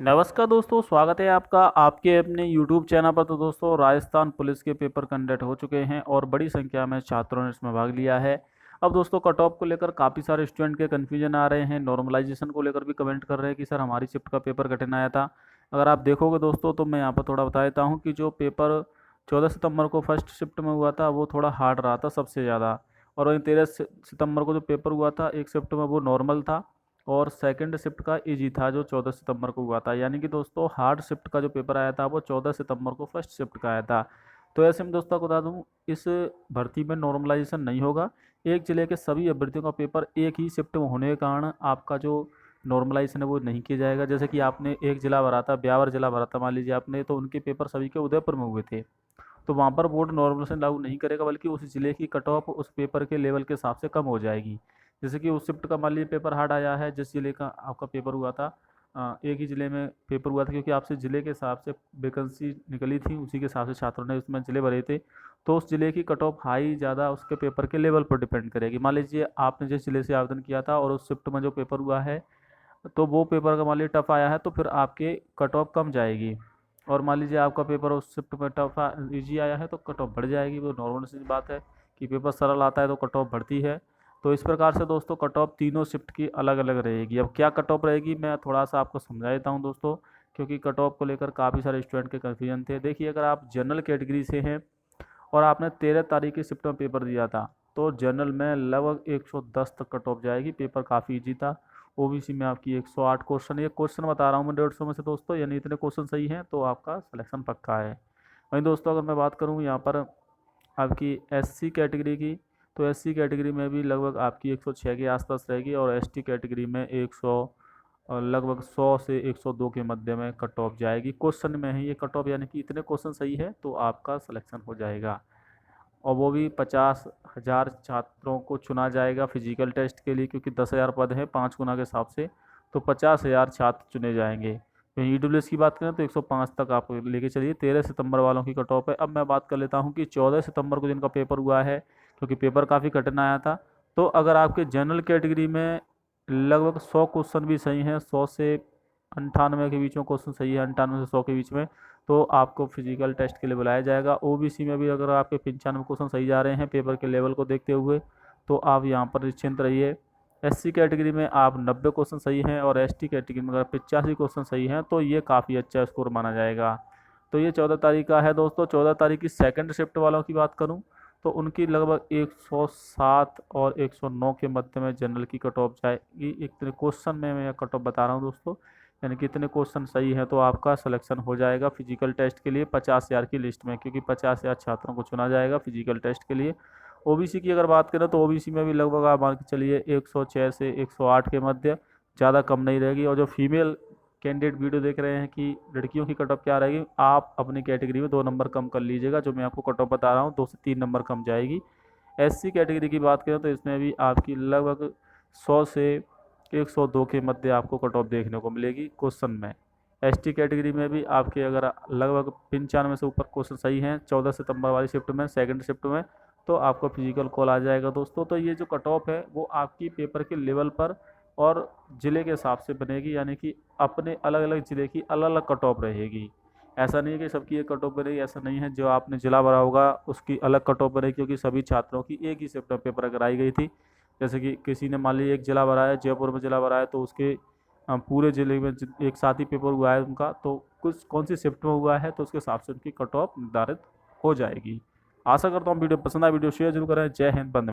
नमस्कार दोस्तों, स्वागत है आपका आपके अपने YouTube चैनल पर। तो दोस्तों, राजस्थान पुलिस के पेपर कंडक्ट हो चुके हैं और बड़ी संख्या में छात्रों ने इसमें भाग लिया है। अब दोस्तों, कट ऑफ को लेकर काफ़ी सारे स्टूडेंट के कन्फ्यूजन आ रहे हैं। नॉर्मलाइजेशन को लेकर भी कमेंट कर रहे हैं कि सर हमारी शिफ्ट का पेपर कठिन आया था। अगर आप देखोगे दोस्तों, तो मैं यहाँ पर थोड़ा बता देता हूँ कि जो पेपर 14 सितंबर को फर्स्ट शिफ्ट में हुआ था वो थोड़ा हार्ड रहा था सबसे ज़्यादा। और वहीं 13 सितंबर को जो पेपर हुआ था एक शिफ्ट में, वो नॉर्मल था। और सेकंड शिफ्ट का इजी था जो 14 सितंबर को हुआ था। यानी कि दोस्तों, हार्ड शिफ्ट का जो पेपर आया था वो 14 सितंबर को फर्स्ट शिफ्ट का आया था। तो ऐसे में दोस्तों आपको बता दूं, इस भर्ती में नॉर्मलाइजेशन नहीं होगा। एक जिले के सभी अभ्यर्थियों का पेपर एक ही शिफ्ट में होने के कारण आपका जो नॉर्मलाइजेशन है वो नहीं किया जाएगा। जैसे कि आपने एक जिला भरा था, ब्यावर जिला भरा था मान लीजिए आपने, तो उनके पेपर सभी के उदयपुर में हुए थे। तो वहाँ पर बोर्ड नॉर्मलाइजेशन लागू नहीं करेगा, बल्कि उस जिले की कट ऑफ उस पेपर के लेवल के हिसाब से कम हो जाएगी। जैसे कि उस शिफ्ट का मान लीजिए पेपर हार्ड आया है, जिस जिले का आपका पेपर हुआ था, एक ही ज़िले में पेपर हुआ था, क्योंकि आपसे ज़िले के हिसाब से वैकेंसी निकली थी, उसी के हिसाब से छात्रों ने उसमें ज़िले भरे थे। तो उस ज़िले की कट ऑफ हाई ज़्यादा उसके पेपर के लेवल पर डिपेंड करेगी। मान लीजिए आपने जिस ज़िले से आवेदन किया था और उस शिफ्ट में जो पेपर हुआ है, तो वो पेपर का मान लीजिए टफ आया है, तो फिर आपके कट ऑफ कम जाएगी। और मान लीजिए आपका पेपर उस शिफ्ट में टफ ईजी आया है तो कट ऑफ बढ़ जाएगी। वो नॉर्मल सी बात है कि पेपर सरल आता है तो कट ऑफ बढ़ती है। तो इस प्रकार से दोस्तों, कट ऑफ तीनों शिफ्ट की अलग अलग रहेगी। अब क्या कट ऑफ रहेगी मैं थोड़ा सा आपको समझा देता हूँ दोस्तों, क्योंकि कट ऑफ को लेकर काफ़ी सारे स्टूडेंट के कन्फ्यूजन थे। देखिए, अगर आप जनरल कैटेगरी से हैं और आपने 13 तारीख की शिफ्ट में पेपर दिया था, तो जनरल में लगभग 110 तक कट ऑफ जाएगी। पेपर काफ़ी ईजी था। ओबीसी में आपकी 108 क्वेश्चन, ये क्वेश्चन बता रहा हूँ मैं 150 में से दोस्तों, यानी इतने क्वेश्चन सही हैं तो आपका सिलेक्शन पक्का है। वहीं दोस्तों, अगर मैं बात करूँ यहाँ पर आपकी एससी कैटेगरी की, तो एससी कैटेगरी में भी लगभग आपकी 106 के आसपास रहेगी। और एसटी कैटेगरी में 100 और लगभग 100 से 102 के मध्य में कट ऑफ जाएगी। क्वेश्चन में है ये कट ऑफ, यानी कि इतने क्वेश्चन सही है तो आपका सिलेक्शन हो जाएगा। और वो भी 50,000 छात्रों को चुना जाएगा फिजिकल टेस्ट के लिए, क्योंकि 10,000 पद हैं 5 गुना के हिसाब से। तो 50,000 छात्र चुने जाएंगे। वहीं ईडब्ल्यूएस की बात करें तो 105 तक आप लेके चलिए। 13 सितंबर वालों की कट ऑफ है। अब मैं बात कर लेता हूँ कि 14 सितंबर को जिनका पेपर हुआ है, क्योंकि पेपर काफ़ी कठिन आया था। तो अगर आपके जनरल कैटेगरी में लगभग 100 क्वेश्चन भी सही हैं, 100 से 98 के बीच में क्वेश्चन सही है, 98 से 100 के बीच में, तो आपको फिजिकल टेस्ट के लिए बुलाया जाएगा। ओबीसी में भी अगर आपके 95 क्वेश्चन सही जा रहे हैं पेपर के लेवल को देखते हुए, तो आप यहाँ पर निश्चिंत रहिए। एससी कैटेगरी में आप 90 क्वेश्चन सही हैं और एसटी कैटेगरी में अगर 85 क्वेश्चन सही हैं तो ये काफ़ी अच्छा स्कोर माना जाएगा। तो ये 14 तारीख का है दोस्तों। 14 तारीख की सेकंड शिफ्ट वालों की बात करूँ तो उनकी लगभग 107 और 109 के मध्य में जनरल की कट ऑफ जाएगी। इतने क्वेश्चन में मैं कट ऑफ बता रहा हूँ दोस्तों, यानी कि इतने क्वेश्चन सही हैं तो आपका सिलेक्शन हो जाएगा फिजिकल टेस्ट के लिए 50,000 की लिस्ट में, क्योंकि 50,000 छात्रों को चुना जाएगा फिजिकल टेस्ट के लिए। ओबीसी की अगर बात करें तो ओबीसी में भी लगभग आप मान के चलिए 106 से 108 के मध्य, ज़्यादा कम नहीं रहेगी। और जो फीमेल कैंडिडेट वीडियो देख रहे हैं कि लड़कियों की कट ऑफ क्या रहेगी, आप अपनी कैटेगरी में 2 नंबर कम कर लीजिएगा। जो मैं आपको कट ऑफ बता रहा हूँ 2 से 3 नंबर कम जाएगी। एससी कैटेगरी की बात करें तो इसमें भी आपकी लगभग 100 से 102 के मध्य आपको कट ऑफ देखने को मिलेगी क्वेश्चन में। एसटी कैटेगरी में भी आपके अगर लगभग 95 से ऊपर क्वेश्चन सही हैं 14 सितंबर वाली शिफ्ट में, सेकंड शिफ्ट में, तो आपको फिजिकल कॉल आ जाएगा दोस्तों। तो ये जो कट ऑफ है वो आपकी पेपर के लेवल पर और ज़िले के हिसाब से बनेगी, यानी कि अपने अलग अलग ज़िले की अलग अलग कट ऑफ रहेगी। ऐसा नहीं है कि सबकी एक कट ऑफ बनेगी, ऐसा नहीं है। जो आपने ज़िला भरा होगा उसकी अलग कट ऑफ बनेगी, क्योंकि सभी छात्रों की एक ही शिफ्ट में पेपर कराई गई थी। जैसे कि किसी ने मान लीजिए एक ज़िला भरा है, जयपुर में ज़िला भरा है, तो उसके पूरे ज़िले में एक साथ ही पेपर हुआ है उनका, तो कुछ कौन सी शिफ्ट में हुआ है तो उसके हिसाब से उनकी कट ऑफ निर्धारित हो जाएगी। आशा करता हूँ वीडियो पसंद आए, वीडियो शेयर जरूर करें। जय हिंद, बंदे।